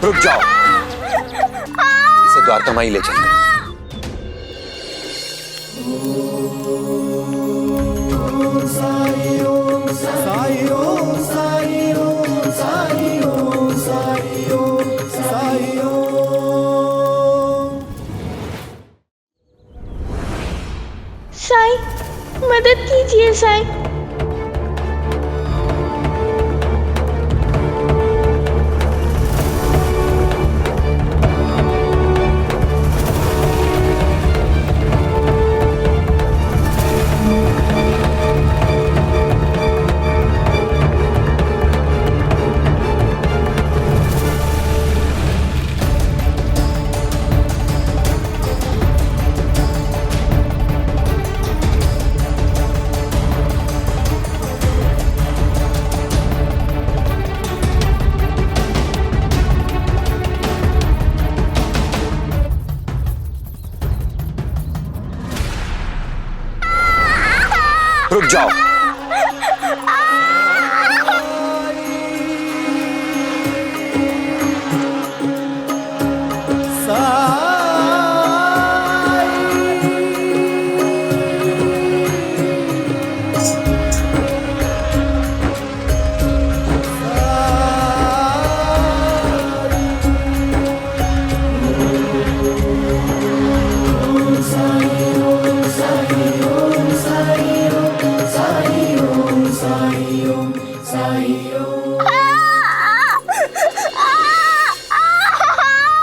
रुक जाओ, इसे द्वारका माई ले चलते हैं। साईं, मदद कीजिए साईं। रुक जाओ,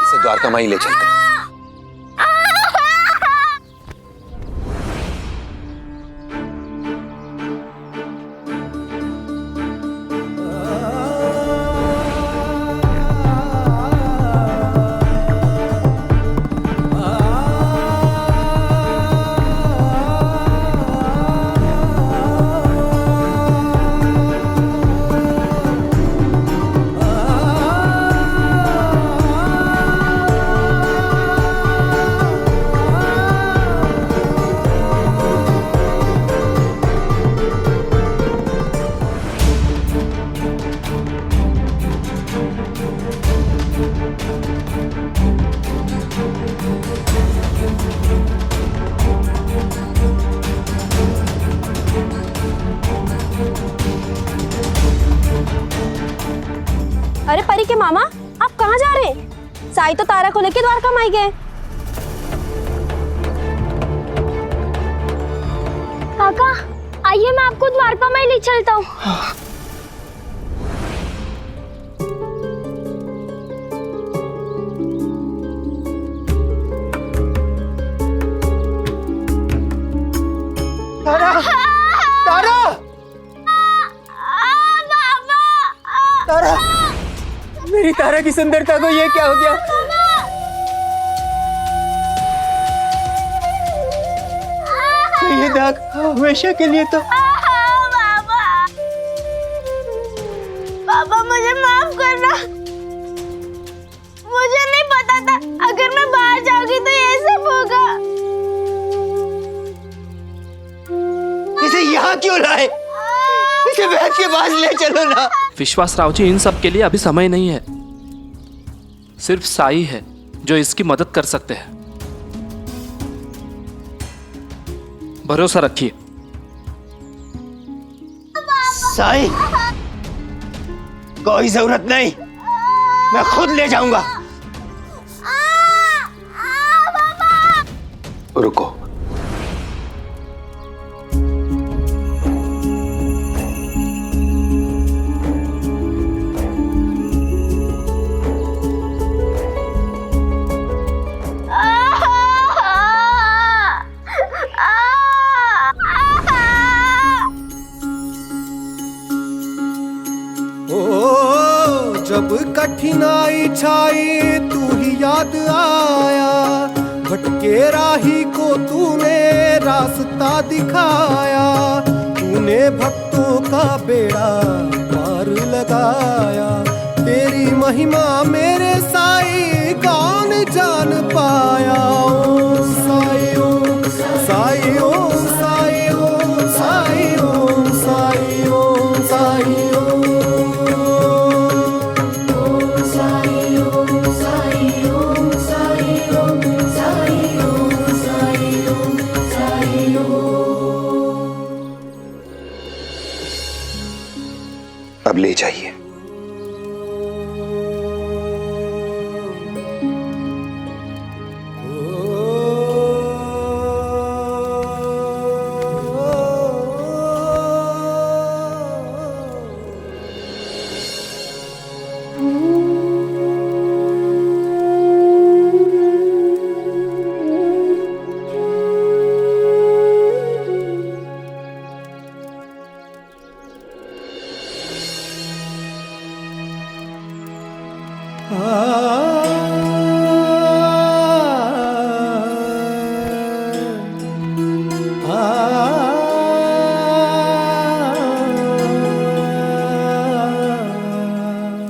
इसे द्वारका माई ले चलते हैं। अरे परी के मामा, आप कहाँ जा रहे हैं? साई तो तारा को लेके द्वारका माई गए। काका, आइए मैं आपको द्वारका माई ले चलता हूँ। तारा, तारा, तारा, मेरी तारा की सुंदरता को ये क्या हो गया? ये दाग हमेशा के लिए तो। पापा मुझे माफ करना, मुझे नहीं पता था अगर मैं बाहर जाऊंगी तो ये सब होगा। इसे यहाँ क्यों लाए? इसे वैद्य के पास ले चलो ना। विश्वासराव जी, इन सब के लिए अभी समय नहीं है। सिर्फ साई है जो इसकी मदद कर सकते हैं। भरोसा रखिए। साई, कोई जरूरत नहीं, मैं खुद ले जाऊंगा। रुको, जब कठिनाई छाई तू ही याद आया, भटके राही को तूने रास्ता दिखाया, तूने भक्तों का बेड़ा पार लगाया, तेरी महिमा मेरे साई कौन जान पाया। ओम साई ओम साई ओम साई ओम साई ओम साई ओम साई ओम साई ओम।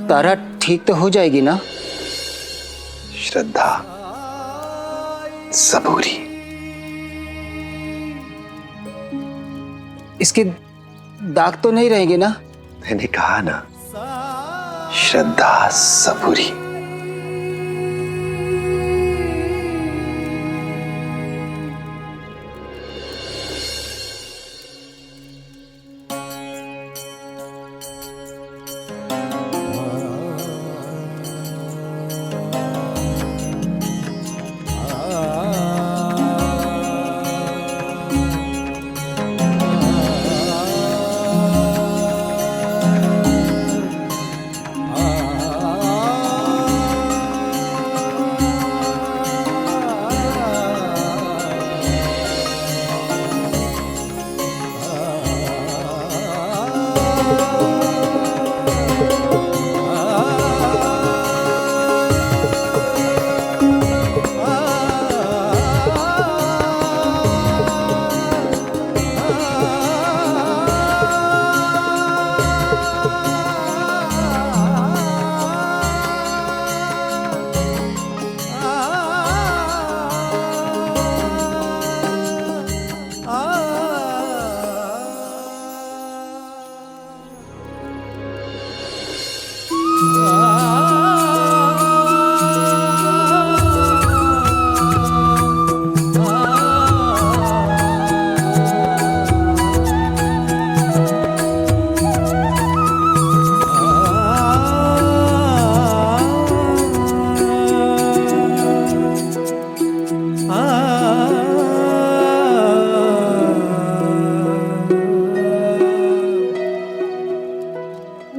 तारा ठीक तो हो जाएगी ना? श्रद्धा, सबूरी। इसके दाग तो नहीं रहेंगे ना? मैंने कहा ना, श्रद्धा, सबूरी।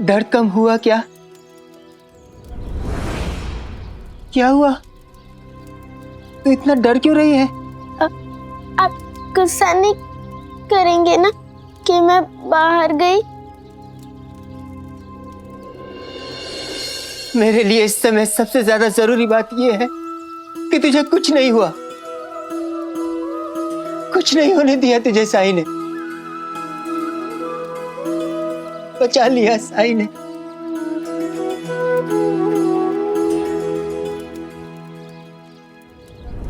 डर कम हुआ क्या? क्या हुआ? तो इतना डर क्यों रही है? आप गुस्सा नहीं करेंगे ना कि मैं बाहर गई? मेरे लिए इस समय सबसे ज्यादा जरूरी बात यह है कि तुझे कुछ नहीं हुआ। कुछ नहीं होने दिया तुझे साई ने। बचा लिया साई ने।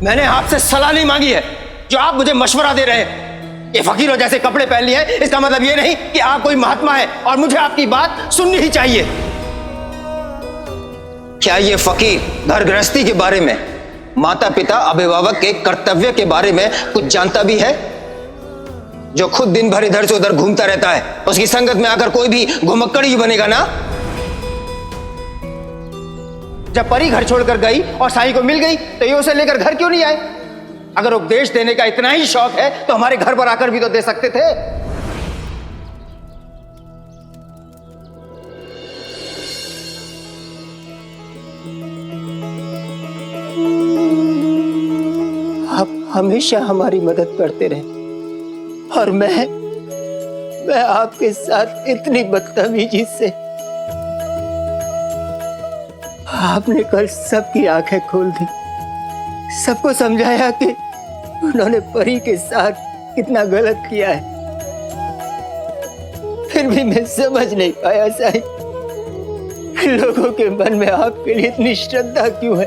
मैंने आपसे सलाह नहीं मांगी है जो आप मुझे मशवरा दे रहे हैं। ये फकीरों जैसे कपड़े पहन लिए हैं, इसका मतलब ये नहीं कि आप कोई महात्मा है और मुझे आपकी बात सुननी ही चाहिए। क्या ये फकीर घर गृहस्थी के बारे में, माता पिता अभिभावक के कर्तव्य के बारे में कुछ जानता भी है? जो खुद दिन भर इधर से उधर घूमता रहता है, उसकी संगत में आकर कोई भी घुमक्कड़ ही बनेगा ना। जब परी घर छोड़कर गई और साईं को मिल गई तो ये उसे लेकर घर क्यों नहीं आए? अगर उपदेश देने का इतना ही शौक है तो हमारे घर पर आकर भी तो दे सकते थे। आप हमेशा हमारी मदद करते रहे और मैं आपके साथ इतनी बदतमीजी से। आपने कल सबकी आंखें खोल दी, सबको समझाया कि उन्होंने परी के साथ कितना गलत किया है। फिर भी मैं समझ नहीं पाया साईं, लोगों के मन में आपके लिए इतनी श्रद्धा क्यों है।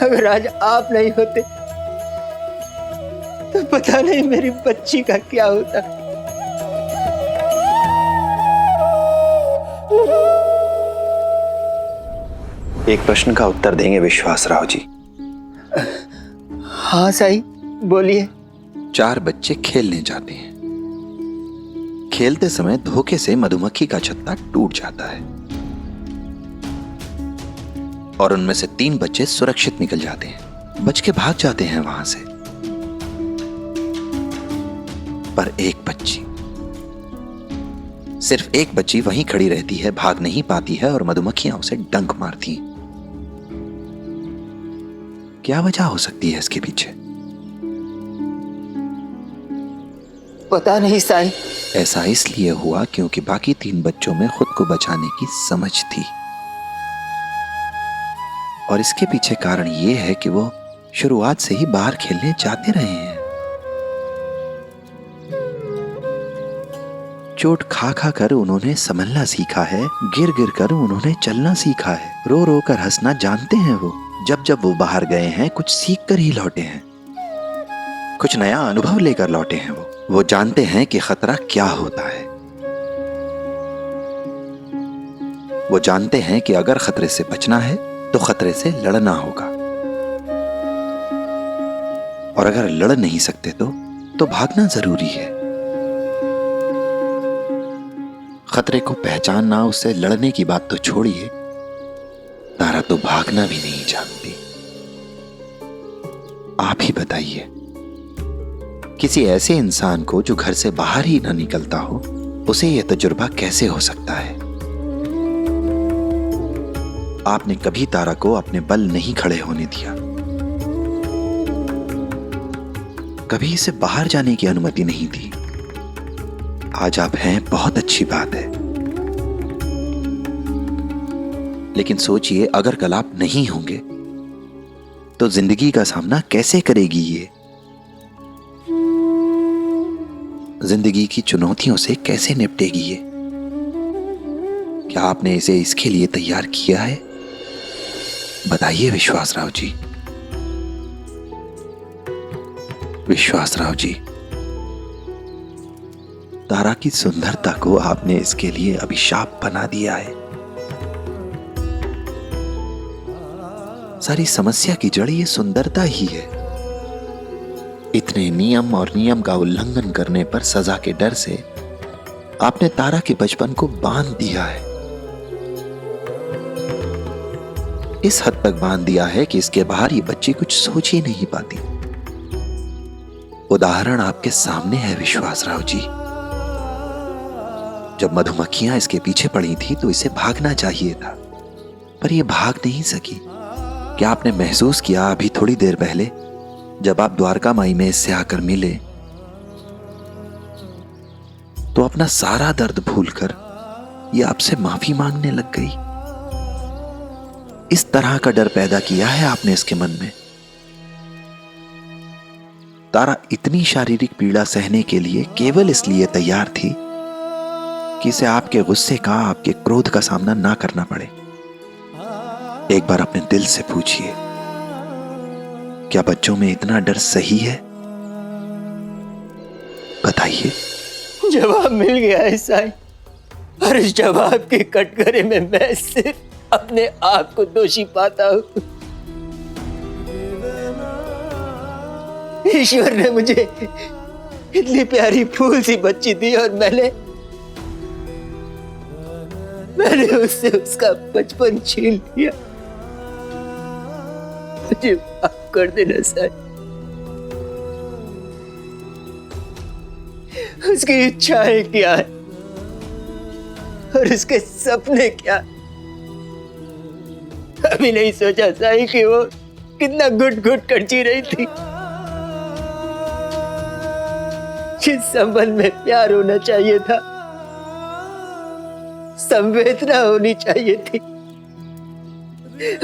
अगर आज आप नहीं होते तो पता नहीं मेरी बच्ची का क्या होता। एक प्रश्न का उत्तर देंगे विश्वासराव जी? हाँ साईं, बोलिए। 4 बच्चे खेलने जाते हैं। खेलते समय धोखे से मधुमक्खी का छत्ता टूट जाता है और उनमें से 3 बच्चे सुरक्षित निकल जाते हैं, बच के भाग जाते हैं वहां से। पर एक बच्ची, सिर्फ एक बच्ची वहीं खड़ी रहती है, भाग नहीं पाती है और मधुमक्खियां उसे डंक मारती हैं। क्या वजह हो सकती है इसके पीछे? पता नहीं साईं। ऐसा इसलिए हुआ क्योंकि बाकी 3 बच्चों में खुद को बचाने की समझ थी, और इसके पीछे कारण यह है कि वो शुरुआत से ही बाहर खेलने जाते रहे हैं। चोट खा खा कर उन्होंने संभलना सीखा है, गिर गिर कर उन्होंने चलना सीखा है, रो रो कर हंसना जानते हैं वो। जब वो बाहर गए हैं कुछ सीख कर ही लौटे हैं, कुछ नया अनुभव लेकर लौटे हैं। वो जानते हैं कि खतरा क्या होता है। वो जानते हैं कि अगर खतरे से बचना है तो खतरे से लड़ना होगा, और अगर लड़ नहीं सकते तो भागना जरूरी है। खतरे को पहचानना, उससे लड़ने की बात तो छोड़िए, तारा तो भागना भी नहीं जानती। आप ही बताइए, किसी ऐसे इंसान को जो घर से बाहर ही ना निकलता हो, उसे यह तजुर्बा कैसे हो सकता है? आपने कभी तारा को अपने बल नहीं खड़े होने दिया, कभी इसे बाहर जाने की अनुमति नहीं दी। आज आप हैं, बहुत अच्छी बात है, लेकिन सोचिए अगर कल आप नहीं होंगे तो जिंदगी का सामना कैसे करेगी ये? जिंदगी की चुनौतियों से कैसे निपटेगी ये? क्या आपने इसे इसके लिए तैयार किया है? बताइए विश्वासराव जी। विश्वासराव जी, तारा की सुंदरता को आपने इसके लिए अभिशाप बना दिया है। सारी समस्या की जड़ ये सुंदरता ही है। इतने नियम और नियम का उल्लंघन करने पर सजा के डर से आपने तारा के बचपन को बांध दिया है। इस हद तक बांध दिया है कि इसके बाहर ये बच्ची कुछ सोच ही नहीं पाती। उदाहरण आपके सामने है विश्वासराव जी। जब मधुमक्खियां इसके पीछे पड़ी थी तो इसे भागना चाहिए था, पर यह भाग नहीं सकी। क्या आपने महसूस किया अभी थोड़ी देर पहले जब आप द्वारका माई में इससे आकर मिले तो अपना सारा दर्द भूलकर यह आपसे माफी मांगने लग गई? इस तरह का डर पैदा किया है आपने इसके मन में। तारा इतनी शारीरिक पीड़ा सहने के लिए केवल इसलिए तैयार थी कि इसे आपके गुस्से का, आपके क्रोध का सामना ना करना पड़े। एक बार अपने दिल से पूछिए, क्या बच्चों में इतना डर सही है? बताइए। जवाब मिल गया है साईं, और इस जवाब के कटघरे में मैं सिर्फ अपने आप को दोषी पाता हूं। ईश्वर ने मुझे इतनी प्यारी फूल सी बच्ची दी और मैंने उससे उसका बचपन छीन लिया। मुझे माफ कर देना साईं। उसकी इच्छाएं क्या है और उसके सपने क्या? अभी नहीं सोचा साईं कि वो कितना घुट घुट कर जी रही थी। जिस संबंध में प्यार होना चाहिए था, संवेदना होनी चाहिए थी,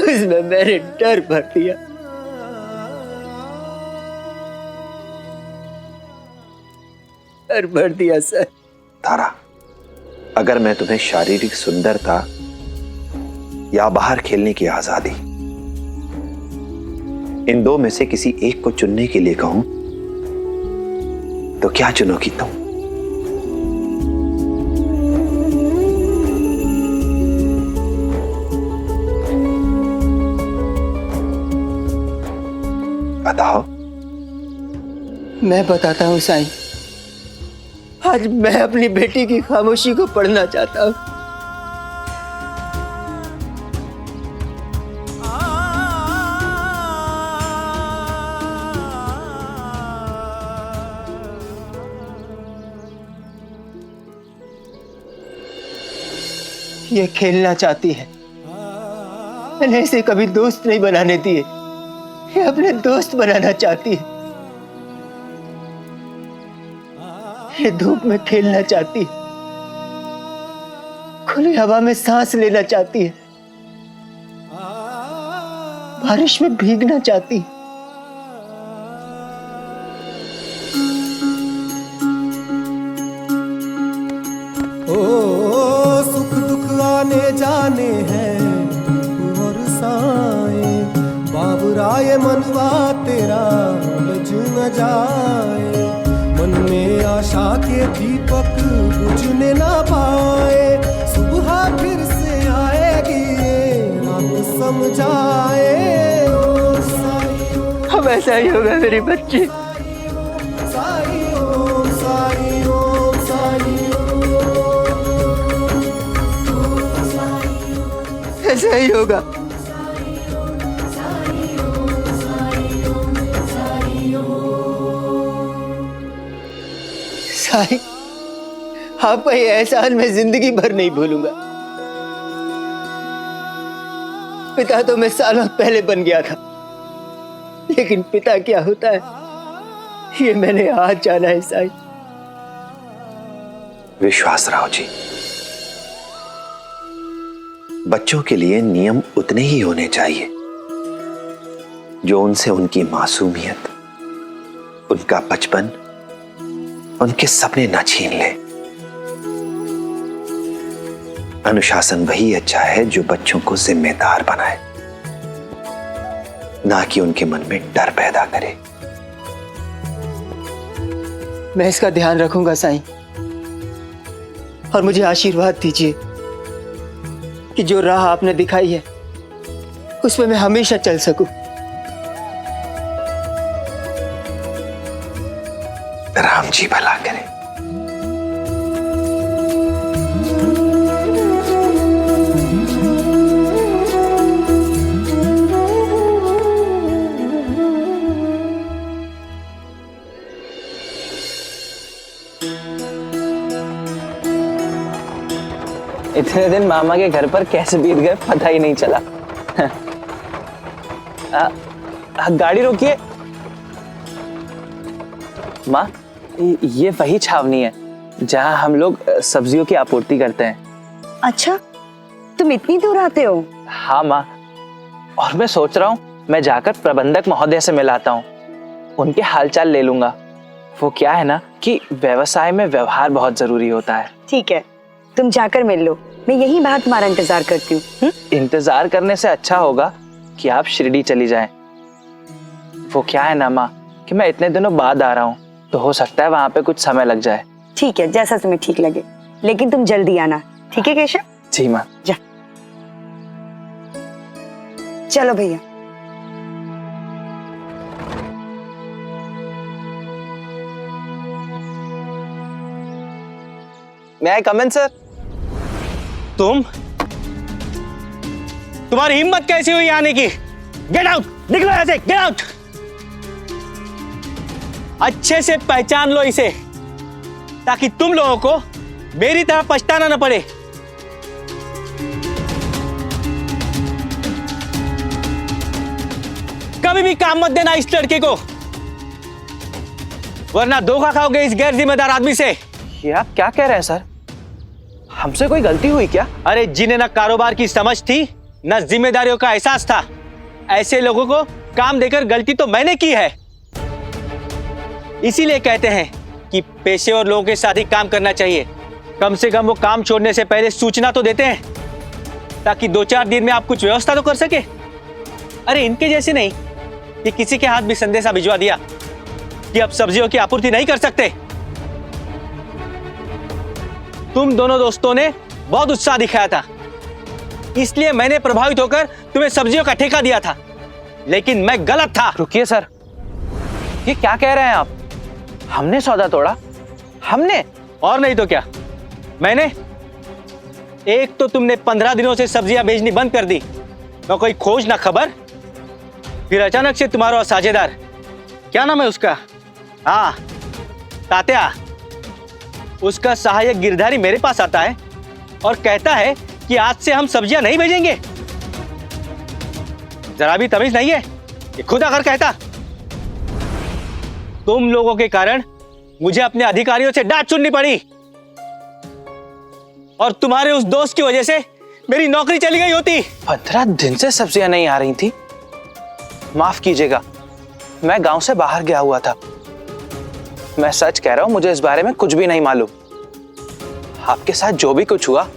उसमें मैंने डर भर दिया। डर भर दिया सर। तारा, अगर मैं तुम्हें शारीरिक सुंदरता या बाहर खेलने की आजादी, इन दो में से किसी एक को चुनने के लिए कहूं तो क्या चुनोगी तुम? बताओ। मैं बताता हूं साईं, आज मैं अपनी बेटी की खामोशी को पढ़ना चाहता हूं। ये खेलना चाहती है, मैंने इसे कभी दोस्त नहीं बनाने दिए, ये अपने दोस्त बनाना चाहती है। ये धूप में खेलना चाहती है, खुली हवा में सांस लेना चाहती है, बारिश में भीगना चाहती है। ओ सुख दुख आने जाने हैं और साए, बाबुराए मनवा तेरा लज न जाए, मन में आशा के दीपक बुझने ना पाए, सुबह फिर से आएगी रात समझाए। ओ साई अब ऐसा ही होगा मेरी बच्ची। साई ओम साई ओम साई ऐसा ही होगा। साईं, आपका ये एहसान मैं जिंदगी भर नहीं भूलूंगा। पिता तो मैं सालों पहले बन गया था, लेकिन पिता क्या होता है ये मैंने आज जाना है साईं। विश्वासराव जी, बच्चों के लिए नियम उतने ही होने चाहिए जो उनसे उनकी मासूमियत, उनका बचपन, उनके सपने न छीन ले। अनुशासन वही अच्छा है जो बच्चों को जिम्मेदार बनाए, ना कि उनके मन में डर पैदा करे। मैं इसका ध्यान रखूंगा साईं, और मुझे आशीर्वाद दीजिए कि जो राह आपने दिखाई है उसमें मैं हमेशा चल सकूं। राम जी भला करे। इतने दिन मामा के घर पर कैसे बीत गए पता ही नहीं चला। गाड़ी रोकिए। माँ, ये वही छावनी है जहाँ हम लोग सब्जियों की आपूर्ति करते हैं। अच्छा, तुम इतनी दूर आते हो? हाँ माँ, और मैं सोच रहा हूँ मैं जाकर प्रबंधक महोदय से मिलाता हूँ, उनके हालचाल ले लूंगा। वो क्या है ना कि व्यवसाय में व्यवहार बहुत जरूरी होता है। ठीक है, तुम जाकर मिल लो, मैं यहीं बाहर तुम्हारा इंतजार करती हूँ। इंतजार करने से अच्छा होगा कि आप शिरडी चली जाएं। वो क्या है ना माँ कि मैं इतने दिनों बाद आ रहा हूँ, तो हो सकता है वहां पे कुछ समय लग जाए। ठीक है, जैसा तुम्हें ठीक लगे, लेकिन तुम जल्दी आना। ठीक है केशव? जी माँ। जा, चलो भैया। मैं आई कम इन सर? तुम्हारी हिम्मत कैसी हुई आने की? गेट आउट, निकलो यहाँ से, गेट आउट। अच्छे से पहचान लो इसे, ताकि तुम लोगों को मेरी तरह पछताना न पड़े। कभी भी काम मत देना इस लड़के को, वरना धोखा खाओगे इस गैर जिम्मेदार आदमी से। ये आप क्या कह रहे हैं सर? हमसे कोई गलती हुई क्या? अरे जिन्हें ना कारोबार की समझ थी न जिम्मेदारियों का एहसास था, ऐसे लोगों को काम देकर गलती तो मैंने की है। इसीलिए कहते हैं कि पेशेवर लोगों के साथ ही काम करना चाहिए। कम से कम वो काम छोड़ने से पहले सूचना तो देते हैं, ताकि 2-4 दिन में आप कुछ व्यवस्था तो कर सके। अरे इनके जैसे नहीं कि किसी के हाथ भी संदेशा भिजवा दिया कि अब सब्जियों की आपूर्ति नहीं कर सकते। तुम दोनों दोस्तों ने बहुत उत्साह दिखाया था, इसलिए मैंने प्रभावित होकर तुम्हें सब्जियों का ठेका दिया था, लेकिन मैं गलत था। रुकिए सर, ये क्या कह रहे हैं आप? हमने सौदा तोड़ा? हमने? और नहीं तो क्या। मैंने? एक तो तुमने 15 दिनों से सब्जियां बेचनी बंद कर दी, न कोई खोज न खबर। फिर अचानक से तुम्हारा साझेदार, क्या नाम है उसका, हाँ तात्या, उसका सहायक गिरधारी मेरे पास आता है और कहता है कि आज से हम सब्जियां नहीं भेजेंगे। जरा भी तमीज नहीं है, ये खुद आकर कहता। तुम लोगों के कारण मुझे अपने अधिकारियों से डांट सुननी पड़ी और तुम्हारे उस दोस्त की वजह से मेरी नौकरी चली गई होती। 15 दिन से सब्जियां नहीं आ रही थी। माफ कीजिएगा, मैं गांव से बाहर गया हुआ था। मैं सच कह रहा हूं, मुझे इस बारे में कुछ भी नहीं मालूम। आपके साथ जो भी कुछ हुआ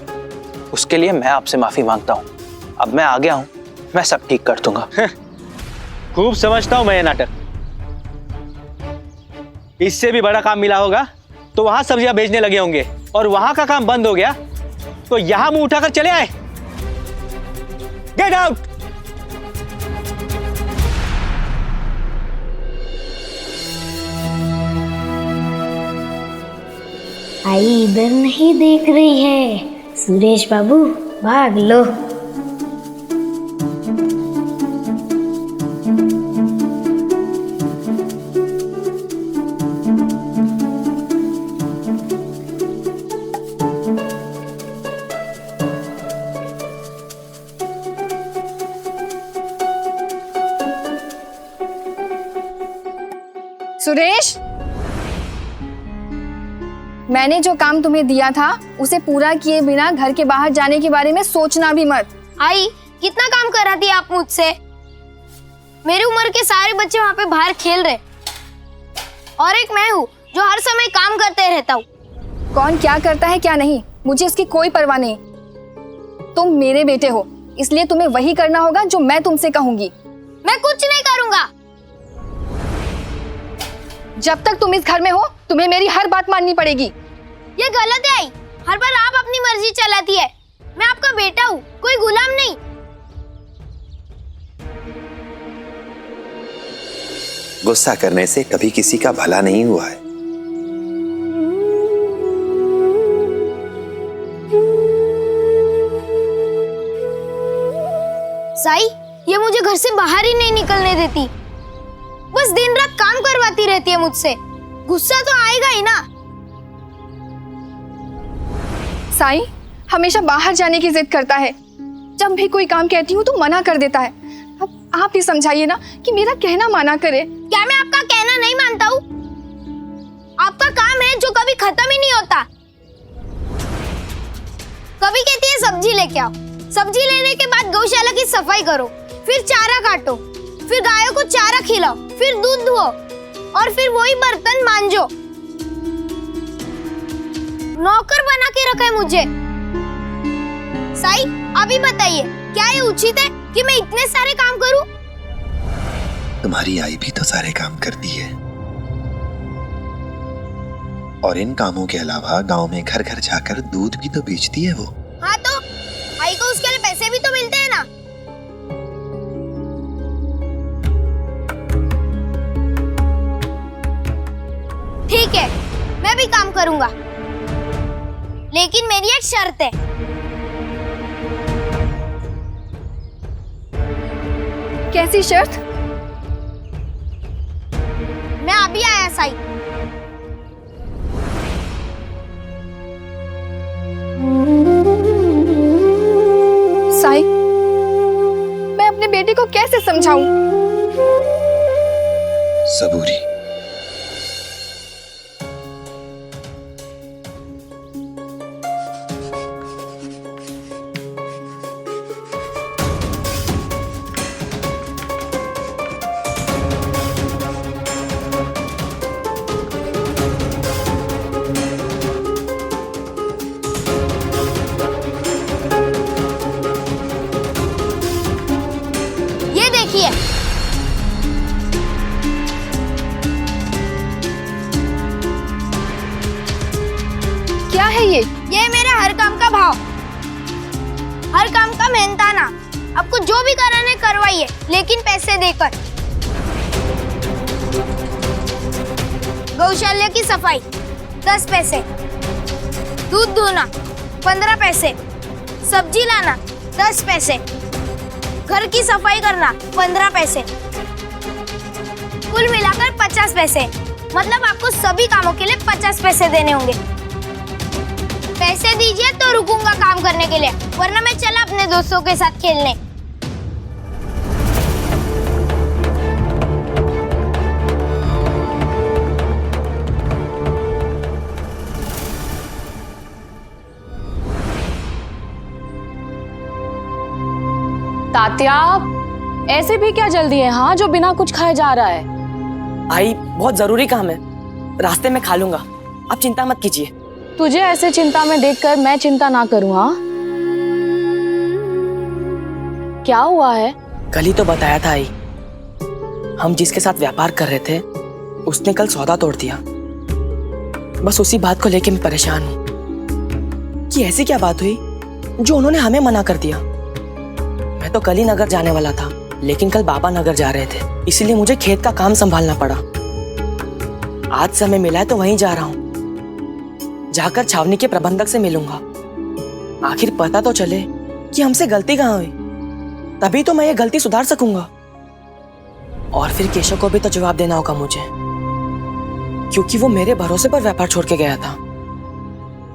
उसके लिए मैं आपसे माफी मांगता हूं। अब मैं आ गया हूं, मैं सब ठीक कर दूंगा। खूब समझता हूं मैं ये नाटक। इससे भी बड़ा काम मिला होगा तो वहां सब्जियां बेचने लगे होंगे, और वहां का काम बंद हो गया तो यहां मुंह उठाकर चले आए। Get out. आई इधर नहीं देख रही है। सुरेश बाबू भाग लो। सुरेश, मैंने जो काम तुम्हें दिया था उसे पूरा किए बिना घर के बाहर जाने के बारे में सोचना भी मत। आई कितना काम कराती है आप मुझसे। मेरी उम्र के सारे बच्चे वहाँ पे बाहर खेल रहे, और एक मैं हूँ जो हर समय काम करते रहता हूँ। कौन क्या करता है क्या नहीं, मुझे इसकी कोई परवाह नहीं। तुम मेरे बेटे हो, इसलिए तुम्हें वही करना होगा जो मैं तुमसे कहूंगी। मैं कुछ नहीं करूँगा। जब तक तुम इस घर में हो तुम्हें मेरी हर बात माननी पड़ेगी। ये गलत है आई, हर बार आप अपनी मर्जी चलाती है। मैं आपका बेटा हूँ, कोई गुलाम नहीं। गुस्सा करने से कभी किसी का भला नहीं हुआ है। साई, ये मुझे घर से बाहर ही नहीं निकलने देती। बस दिन रात काम करवाती रहती है मुझसे। गुस्सा तो आएगा ही ना। साई हमेशा बाहर जाने की जिद करता है। जब भी कोई काम कहती हूँ तो मना कर देता है। अब आप ही समझाइए ना कि मेरा कहना माना करे। क्या मैं आपका कहना नहीं मानता हूँ? आपका काम है जो कभी खत्म ही नहीं होता। कभी कहती है सब्जी लेके आओ, सब्जी लेने के बाद गौशाला की सफाई करो, फिर चारा काटो, फिर गायों को चारा खिलाओ, फिर दूध दुहो, और फिर वही बर्तन मांजो। नौकर बना के रखा है मुझे। साई अभी बताइए, क्या ये उचित है कि मैं इतने सारे काम करूं? तुम्हारी आई भी तो सारे काम करती है, और इन कामों के अलावा गांव में घर घर जाकर दूध भी तो बेचती है वो। हाँ तो आई को उसके लिए पैसे भी तो मिलते हैं ना। ठीक है, मैं भी काम करूंगा, लेकिन मेरी एक शर्त है। कैसी शर्त? मैं अभी आया साई। साई मैं अपने बेटे को कैसे समझाऊं? सबूरी। ये देखिए, क्या है ये? ये मेरे हर काम का भाव, हर काम का मेहनताना। आपको जो भी कराने करवाइए, लेकिन पैसे देकर। गौशाला की सफाई 10 पैसे, दूध धोना 15 पैसे, सब्जी लाना 10 पैसे, घर की सफाई करना 15 पैसे, कुल मिलाकर 50 पैसे। मतलब आपको सभी कामों के लिए 50 पैसे देने होंगे। पैसे दीजिए तो रुकूंगा काम करने के लिए, वरना मैं चला अपने दोस्तों के साथ खेलने। तात्या, ऐसे भी क्या जल्दी है हाँ जो बिना कुछ खाए जा रहा है? आई बहुत जरूरी काम है, रास्ते में खा लूंगा, आप चिंता मत कीजिए। तुझे ऐसे चिंता में देखकर मैं चिंता ना करूं हाँ? क्या हुआ है? कल ही तो बताया था आई, हम जिसके साथ व्यापार कर रहे थे उसने कल सौदा तोड़ दिया। बस उसी बात को लेके मैं परेशान हूँ कि ऐसी क्या बात हुई जो उन्होंने हमें मना कर दिया। मैं तो कल ही नगर जाने वाला था, लेकिन कल बाबा नगर जा रहे थे, इसीलिए मुझे खेत का काम संभालना पड़ा। आज समय मिला है तो वहीं जा रहा हूँ, जाकर छावनी के प्रबंधक से मिलूंगा। आखिर पता तो चले कि हमसे गलती कहाँ हुई, तभी तो मैं ये गलती सुधार सकूंगा। और फिर केशव को भी तो जवाब देना होगा मुझे, क्योंकि वो मेरे भरोसे पर व्यापार छोड़ के गया था।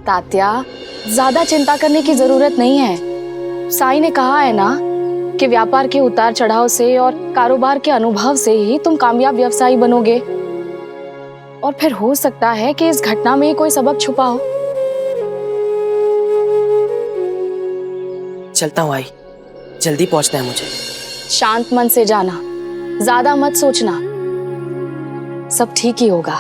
तात्या, ज्यादा चिंता करने की जरूरत नहीं है। साई ने कहा है ना कि व्यापार के उतार चढ़ाव से और कारोबार के अनुभव से ही तुम कामयाब व्यवसायी बनोगे। और फिर हो सकता है कि इस घटना में कोई सबक छुपा हो। चलता हूँ आई, जल्दी पहुंचना है मुझे। शांत मन से जाना, ज्यादा मत सोचना, सब ठीक ही होगा।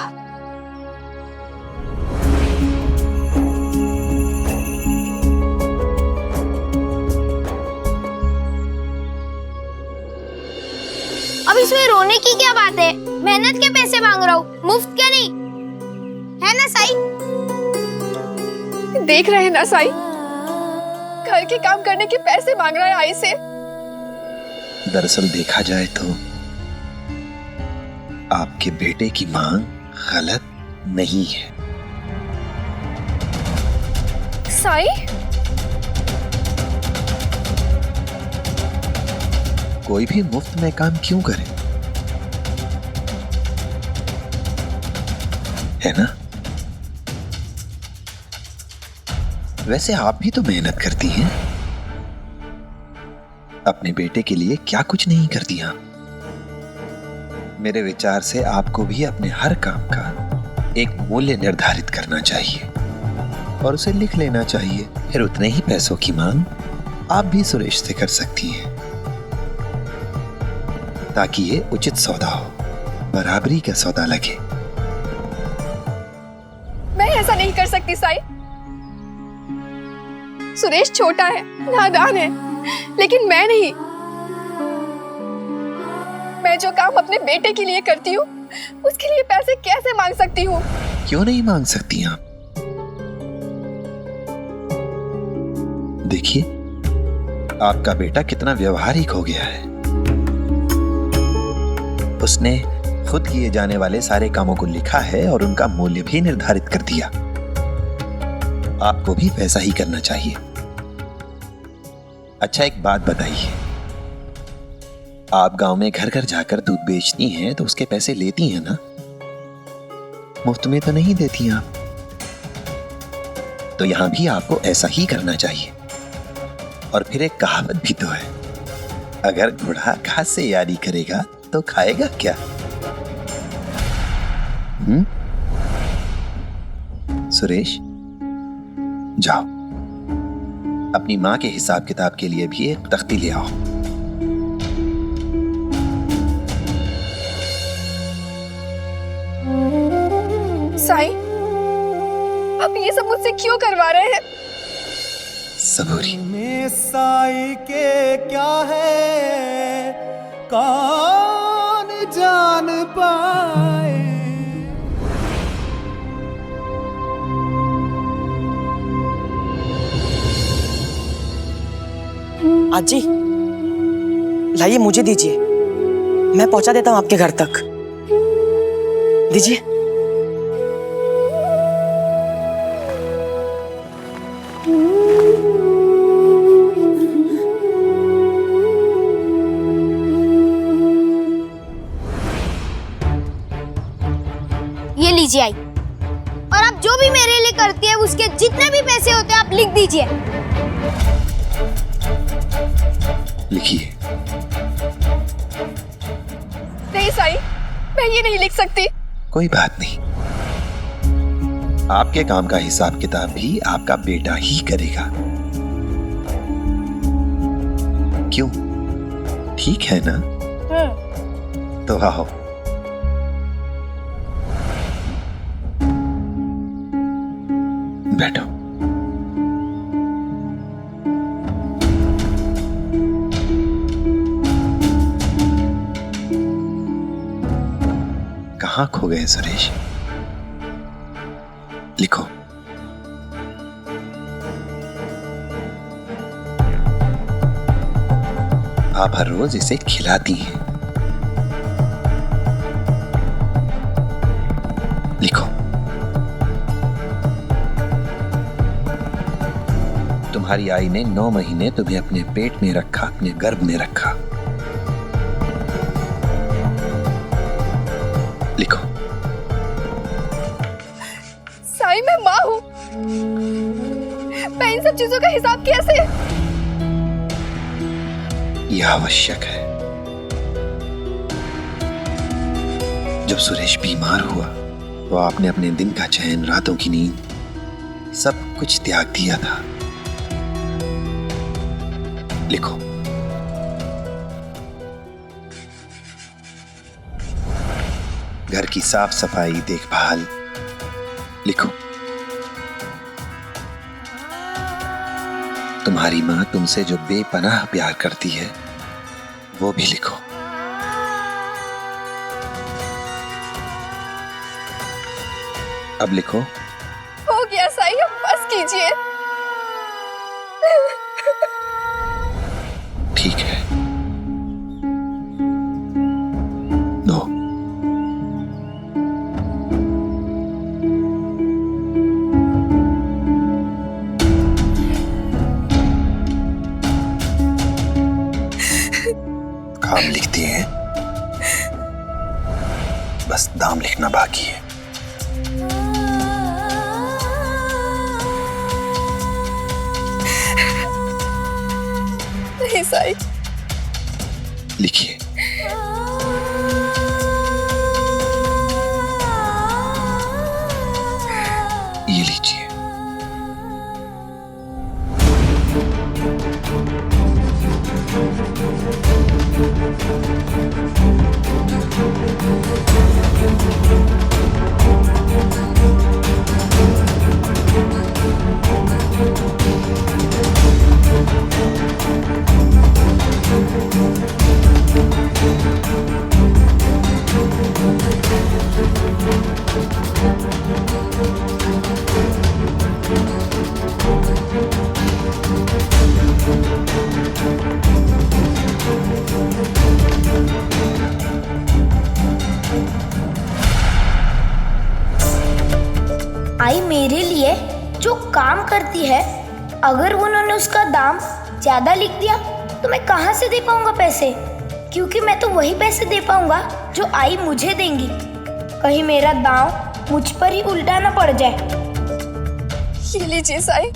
अब इसमें रोने की क्या बात है? मेहनत के पैसे मांग रहा हूँ, मुफ्त के नहीं, है ना साई? देख रहे हैं ना साई, घर के काम करने के पैसे मांग रहा है आई से। दरअसल देखा जाए तो आपके बेटे की मांग गलत नहीं है। साई, कोई भी मुफ्त में काम क्यों करे, है ना? वैसे आप भी तो मेहनत करती हैं, अपने बेटे के लिए क्या कुछ नहीं करती। हाँ, मेरे विचार से आपको भी अपने हर काम का एक मूल्य निर्धारित करना चाहिए और उसे लिख लेना चाहिए। फिर उतने ही पैसों की मांग आप भी सुरेश से कर सकती हैं, ताकि ये उचित सौदा हो, बराबरी का सौदा लगे। मैं ऐसा नहीं कर सकती साई। सुरेश छोटा है, नादान है, लेकिन मैं नहीं। मैं जो काम अपने बेटे के लिए करती हूँ, उसके लिए पैसे कैसे मांग सकती हूँ? क्यों नहीं मांग सकती आप? देखिए, आपका बेटा कितना व्यवहारिक हो गया है। उसने खुद किए जाने वाले सारे कामों को लिखा है और उनका मूल्य भी निर्धारित कर दिया। आपको भी वैसा ही करना चाहिए। अच्छा, एक बात बताइए, आप गांव में घर घर जाकर दूध बेचती हैं तो उसके पैसे लेती हैं ना? मुफ्त में तो नहीं देती आप। तो यहां भी आपको ऐसा ही करना चाहिए। और फिर एक कहावत भी तो है, अगर घोड़ा घास से यारी करेगा तो खाएगा क्या? सुरेश, जाओ, अपनी मां के हिसाब किताब के लिए भी एक तख्ती ले आओ। साई, आप ये सब मुझसे क्यों करवा रहे हैं? सबूरी में साई के क्या है, कौन जान पाए। आजी, लाइए मुझे दीजिए, मैं पहुंचा देता हूं आपके घर तक। दीजिए। ये लीजिए आई, और आप जो भी मेरे लिए करती है उसके जितने भी पैसे होते हैं आप लिख दीजिए। लिखिए। नहीं साई, मैं ये नहीं लिख सकती। कोई बात नहीं, आपके काम का हिसाब किताब भी आपका बेटा ही करेगा। क्यों, ठीक है ना? तो आओ। बैठो। कहाँ खो गए सुरेश? लिखो। आप हर रोज इसे खिलाती हैं। लिखो। तुम्हारी आई ने 9 महीने तुम्हें अपने पेट में रखा, अपने गर्भ में रखा। लिखो। साई, मैं माँ हूँ। मैं इन सब चीजों का हिसाब कैसे? यह आवश्यक है। जब सुरेश बीमार हुआ तो आपने अपने दिन का चैन, रातों की नींद, सब कुछ त्याग दिया था। लिखो। घर की साफ सफाई, देखभाल। लिखो। तुम्हारी मां तुमसे जो बेपनाह प्यार करती है वो भी लिखो। अब लिखो। हो गया साई, अब बस कीजिए। ठीक है, लो। काम लिखते हैं, बस दाम लिखना बाकी है। नहीं साई। लिखिए। ये लीजिए। आई मेरे लिए जो काम करती है, अगर उन्होंने उसका दाम ज्यादा लिख दिया तो मैं कहाँ से दे पाऊंगा पैसे? क्योंकि मैं तो वही पैसे दे पाऊंगा जो आई मुझे देंगी। कहीं मेरा दाम मुझ पर ही उल्टा ना पड़ जाए। ये लीजिए साई।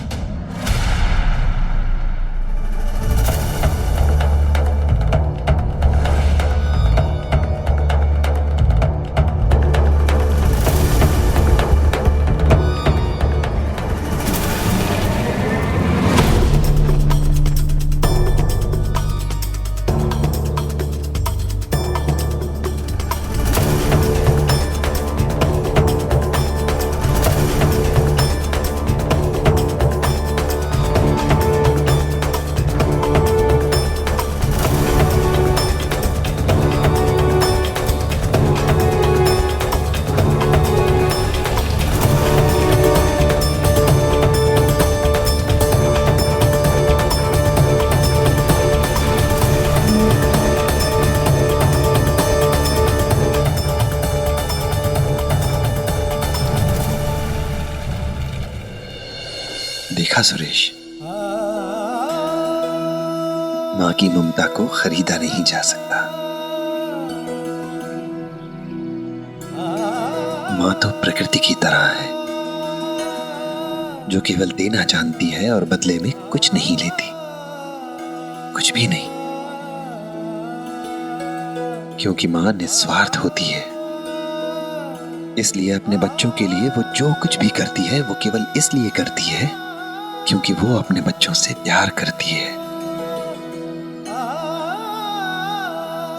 देखा सुरेश, मां की ममता को खरीदा नहीं जा सकता। मां तो प्रकृति की तरह है जो केवल देना जानती है और बदले में कुछ नहीं लेती, कुछ भी नहीं। क्योंकि मां निस्वार्थ होती है, इसलिए अपने बच्चों के लिए वो जो कुछ भी करती है वो केवल इसलिए करती है क्योंकि वो अपने बच्चों से प्यार करती है।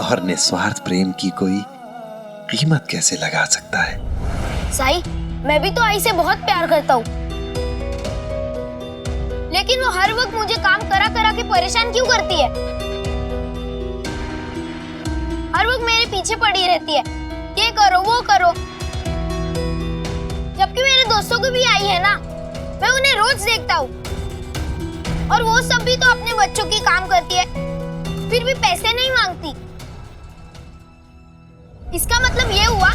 और निस्वार्थ प्रेम की कोई कीमत कैसे लगा सकता है? साई, मैं भी तो आई से बहुत प्यार करता हूँ, लेकिन वो हर वक्त मुझे काम करा करा के परेशान क्यों करती है? हर वक्त मेरे पीछे पड़ी रहती है, ये करो वो करो। जबकि मेरे दोस्तों को भी आई है ना, मैं उन्हें रोज देखता हूँ और वो सब भी तो अपने बच्चों की काम करती है, फिर भी पैसे नहीं मांगती। इसका मतलब ये हुआ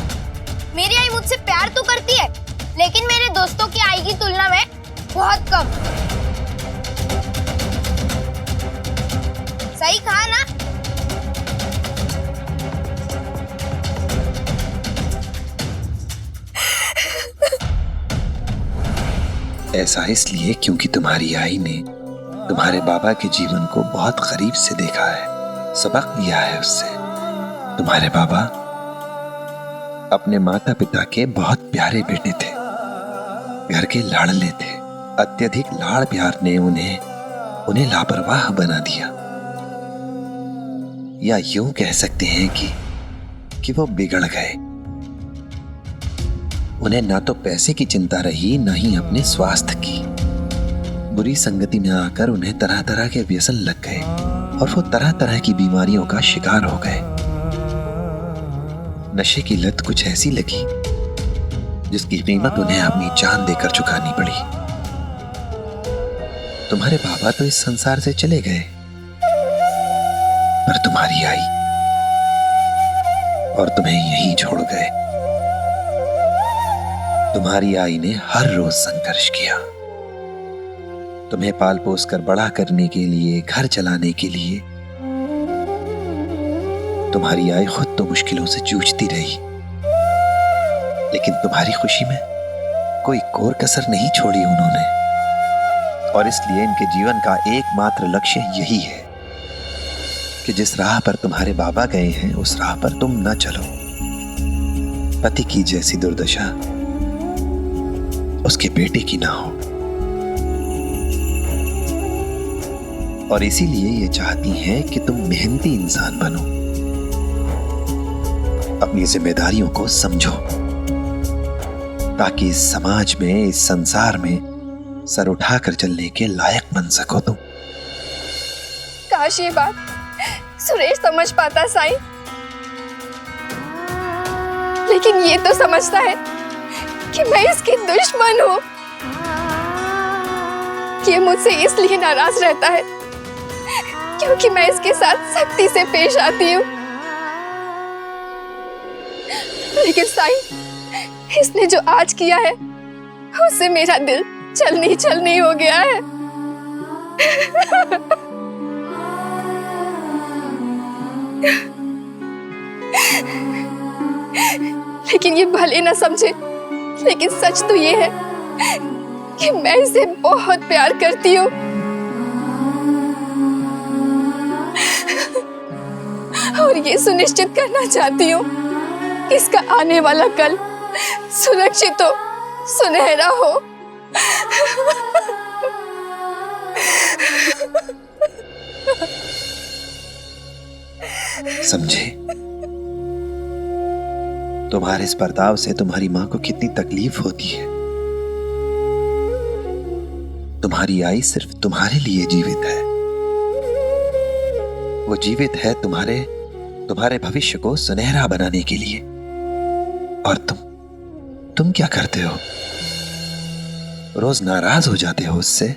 मेरी आई मुझसे प्यार तो करती है, लेकिन मेरे दोस्तों की आई की तुलना में बहुत कम। सही कहा ना? ऐसा इसलिए क्योंकि तुम्हारी आई ने तुम्हारे बाबा के जीवन को बहुत करीब से देखा है, सबक लिया है उससे। तुम्हारे बाबा अपने माता पिता के बहुत प्यारे बेटे थे, घर के लाडले थे। अत्यधिक लाड़ प्यार ने उन्हें लापरवाह बना दिया, या यूं कह सकते हैं कि वो बिगड़ गए। उन्हें ना तो पैसे की चिंता रही, ना ही अपने स्वास्थ्य की। बुरी संगति में आकर उन्हें तरह तरह के व्यसन लग गए और वो तरह तरह की बीमारियों का शिकार हो गए। नशे की लत कुछ ऐसी लगी जिसकी कीमत उन्हें अपनी जान देकर चुकानी पड़ी। तुम्हारे बाबा तो इस संसार से चले गए, पर तुम्हारी आई और तुम्हें यहीं छोड़ गए। तुम्हारी आई ने हर रोज संघर्ष किया, तुम्हें पाल पोस कर बड़ा करने के लिए, घर चलाने के लिए। तुम्हारी आई खुद तो मुश्किलों से जूझती रही, लेकिन तुम्हारी खुशी में कोई कोर कसर नहीं छोड़ी उन्होंने। और इसलिए इनके जीवन का एकमात्र लक्ष्य यही है कि जिस राह पर तुम्हारे बाबा गए हैं उस राह पर तुम न चलो। पति की जैसी दुर्दशा उसके बेटे की ना हो, और इसीलिए ये चाहती हैं कि तुम मेहनती इंसान बनो, अपनी जिम्मेदारियों को समझो, ताकि इस समाज में, इस संसार में सर उठाकर चलने के लायक बन सको तुम। काश ये बात सुरेश समझ पाता साईं, लेकिन ये तो समझता है कि मैं इसकी दुश्मन हूं। ये मुझसे इसलिए नाराज रहता है क्योंकि मैं इसके साथ सख्ती से पेश आती हूँ। लेकिन साईं, इसने जो आज किया है उससे मेरा दिल चलनी हो गया है। लेकिन ये भले ना समझे, लेकिन सच तो ये है कि मैं इसे बहुत प्यार करती हूँ। और ये सुनिश्चित करना चाहती हूँ कि इसका आने वाला कल सुरक्षित हो, सुनहरा हो। समझे? तुम्हारे इस बर्ताव से तुम्हारी मां को कितनी तकलीफ होती है। तुम्हारी आई सिर्फ तुम्हारे लिए जीवित है। वो जीवित है तुम्हारे भविष्य को सुनहरा बनाने के लिए। और तुम क्या करते हो? रोज नाराज हो जाते हो उससे,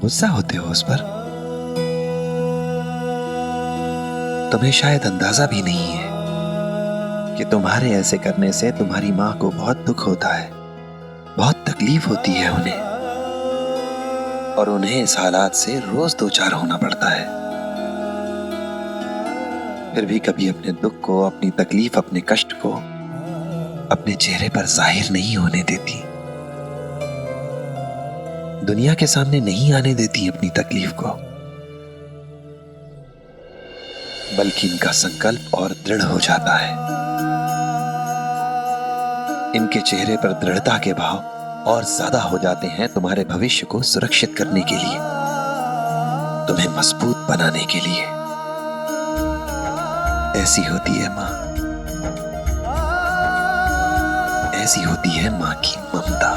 गुस्सा होते हो उस पर। तुम्हें शायद अंदाजा भी नहीं है कि तुम्हारे ऐसे करने से तुम्हारी मां को बहुत दुख होता है, बहुत तकलीफ होती है उन्हें, और उन्हें इस हालात से रोज दो चार होना पड़ता है। फिर भी कभी अपने दुख को, अपनी तकलीफ, अपने कष्ट को अपने चेहरे पर जाहिर नहीं होने देती, दुनिया के सामने नहीं आने देती अपनी तकलीफ को, बल्कि इनका संकल्प और दृढ़ हो जाता है। इनके चेहरे पर दृढ़ता के भाव और ज्यादा हो जाते हैं तुम्हारे भविष्य को सुरक्षित करने के लिए, तुम्हें मजबूत बनाने के लिए। ऐसी होती है माँ, ऐसी होती है माँ की ममता।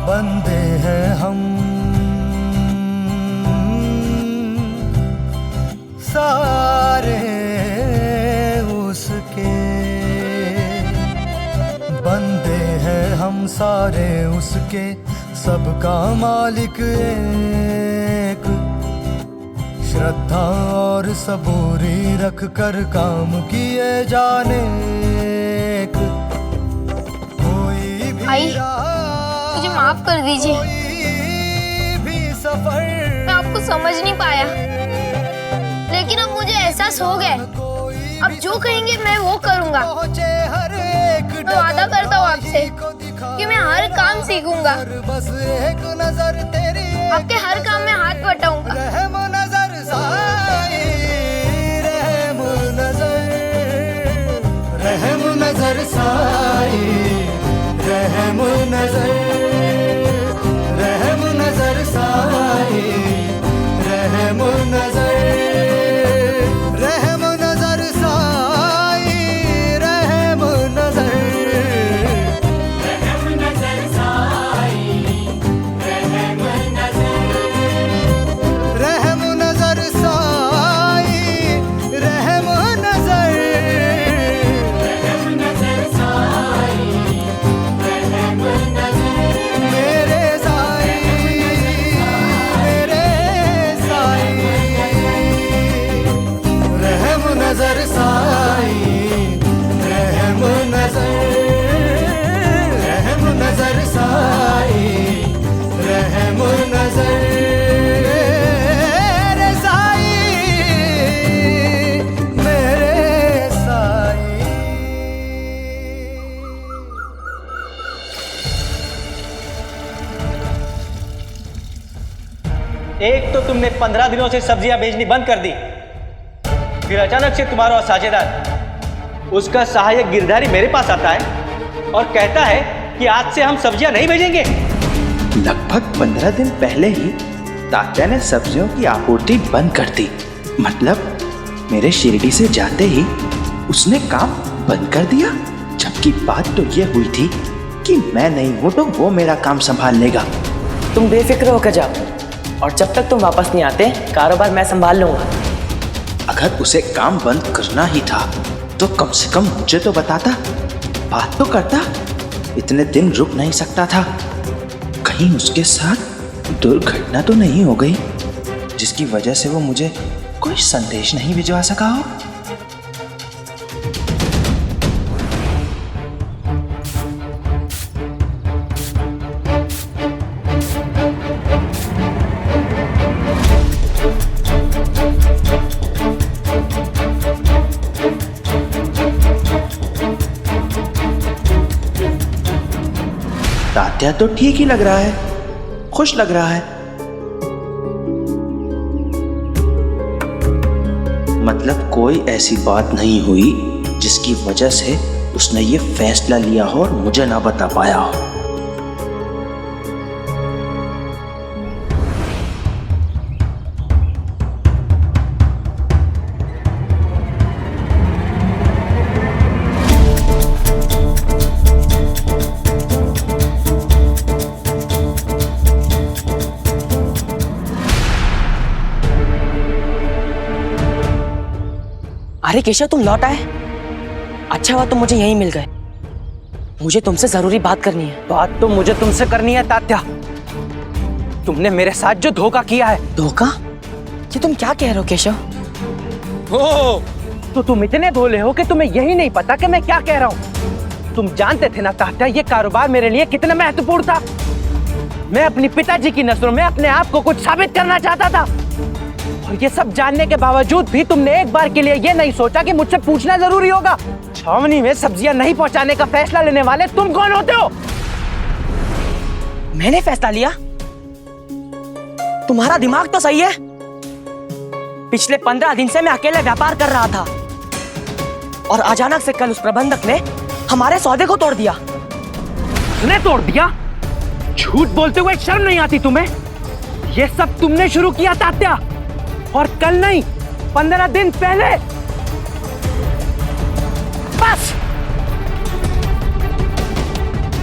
बंदे हैं हम सारे उसके, बंदे हैं हम सारे उसके, सबका मालिक एक। श्रद्धा और सबूरी रख कर काम किए जाने, कोई भी आई, मुझे माफ कर दीजिए, मैं आपको समझ नहीं पाया, लेकिन अब मुझे एहसास हो गया। अब जो कहेंगे मैं वो करूंगा। मैं वादा करता हूँ आपसे कि मैं हर काम सीखूंगा, आपके हर काम में हाथ बटाऊंगा। रहम नजर साई, रहम नजर, रहम नजर साई, रहम नजर, रहम नजर साई, रहम नजर, रहम नजर साई, रहम नजर, रहम नजर साई, रहम नजर, रहम नजर साई, रहम नजर, रहम नजर साई, रहम नजर, मेरे साई, मेरे साई, रहम नजर साई, रहम नजर, रहम नजर साई, रहम नजर, मेरे साई, मेरे साई। एक तो तुमने 15 दिनों से सब्जियां बेचनी बंद कर दी, फिर अचानक से तुम्हारा साझेदार, उसका सहायक गिरधारी मेरे पास आता है और कहता है कि आज से हम सब्जियां नहीं भेजेंगे। लगभग 15 दिन पहले ही तात्या ने सब्जियों की आपूर्ति बंद कर दी। मतलब मेरे शिरडी से जाते ही उसने काम बंद कर दिया। जबकि बात तो ये हुई थी कि मैं नहीं हूं तो वो मेरा काम संभाल लेगा। तुम बेफिक्र होकर जाओ और जब तक तुम वापस नहीं आते कारोबार मैं संभाल लूंगा। अगर उसे काम बंद करना ही था तो कम से कम मुझे तो बताता, बात तो करता। इतने दिन रुक नहीं सकता था। कहीं उसके साथ दुर्घटना तो नहीं हो गई जिसकी वजह से वो मुझे कोई संदेश नहीं भिजवा सका हो। तात्या तो ठीक ही लग रहा है, खुश लग रहा है। मतलब कोई ऐसी बात नहीं हुई जिसकी वजह से उसने ये फैसला लिया हो और मुझे ना बता पाया हो। अरे केशव, तुम लौट आए। अच्छा हुआ तुम मुझे यहीं मिल गए। मुझे तुमसे जरूरी बात करनी है। बात तो मुझे तुमसे करनी है तात्या। तुमने मेरे साथ जो धोखा किया है। धोखा? ये तुम क्या कह रहे हो केशव? ओ, तो तुम इतने भोले हो कि तुम्हें यही नहीं पता कि मैं क्या कह रहा हूँ। तुम जानते थे ना तात्या, ये कारोबार मेरे लिए कितना महत्वपूर्ण था। मैं अपनी पिताजी की नजरों में अपने आप को कुछ साबित करना चाहता था, और ये सब जानने के बावजूद भी तुमने एक बार के लिए ये नहीं सोचा कि मुझसे पूछना जरूरी होगा। छावनी में सब्जियां नहीं पहुंचाने का फैसला लेने वाले तुम कौन होते हो? मैंने फैसला लिया? तुम्हारा दिमाग तो सही है। पिछले 15 दिन से मैं अकेले व्यापार कर रहा था, और अचानक से कल उस प्रबंधक ने हमारे सौदे को तोड़ दिया। उसने तोड़ दिया? झूठ बोलते हुए शर्म नहीं आती तुम्हें? ये सब तुमने शुरू किया तात्या, और कल नहीं 15 दिन पहले। बस,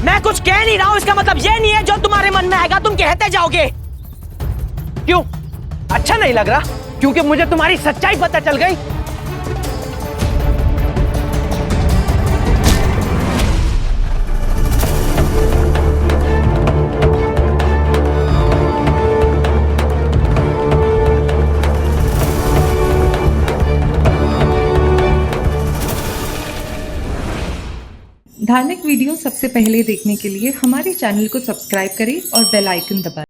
मैं कुछ कह नहीं रहा हूं, इसका मतलब ये नहीं है जो तुम्हारे मन में आएगा तुम कहते जाओगे। क्यों अच्छा नहीं लग रहा? क्योंकि मुझे तुम्हारी सच्चाई पता चल गई। धार्मिक वीडियो सबसे पहले देखने के लिए हमारे चैनल को सब्सक्राइब करें और बेल आइकन दबाएं।